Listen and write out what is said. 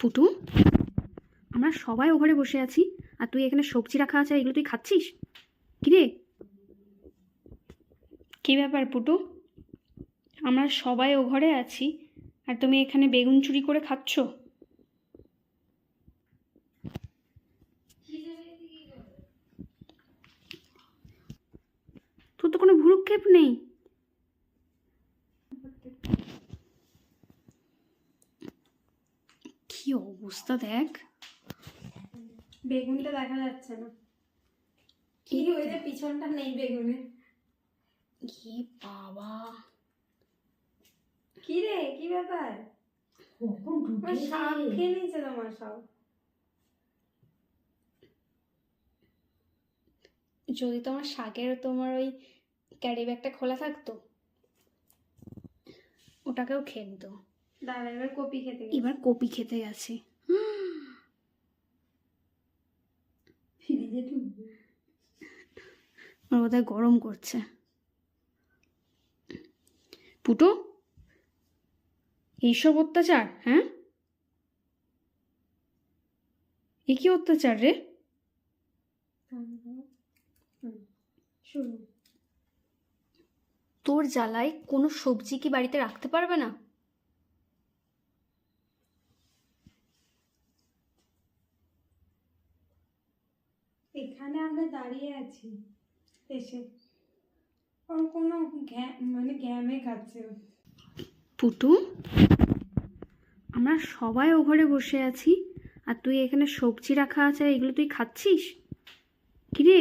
পুটু, আমরা সবাই ও ঘরে বসে আছি আর তুই এখানে সবজি রাখা আছে, এগুলো তুই খাচ্ছিস? কিরে, কী ব্যাপার পুটু? আমরা সবাই ও ঘরে আছি আর তুমি এখানে বেগুন চুরি করে খাচ্ছ? তোর তো কোনো ভ্রুক্ষেপ নেই। কি অবস্থা দেখ, বেগুনটা দেখা যাচ্ছে না। কি ওই যে পিছনটা নেই বেগুনের। কি বাবা, কি রে, কি ব্যাপার? শাক খেয়ে নিয়েছে তোমার সব। যদি তোমার শাকের তোমার ওই ক্যারি ব্যাগটা খোলা থাকতো, ওটাকেও খেয়ে নিত। দাঁড়া, এবার কপি খেতে গেছে। এবার কপি খেতে গেছে। ওর বোধহয় গরম করছে। পুটু, এইসব অত্যাচার? হ্যাঁ, এ কি অত্যাচার রে? শুরু। তোর জ্বালায় কোনো সবজি কি বাড়িতে রাখতে পারবে না? এখানে আমরা দাঁড়িয়ে আছি, এসে ওর কোনো মানে ঘ্যামে খাচ্ছে ও। পুটু, আমরা সবাই ও ঘরে বসে আছি আর তুই এখানে সবজি রাখা আছে, এগুলো তুই খাচ্ছিস? কিরে,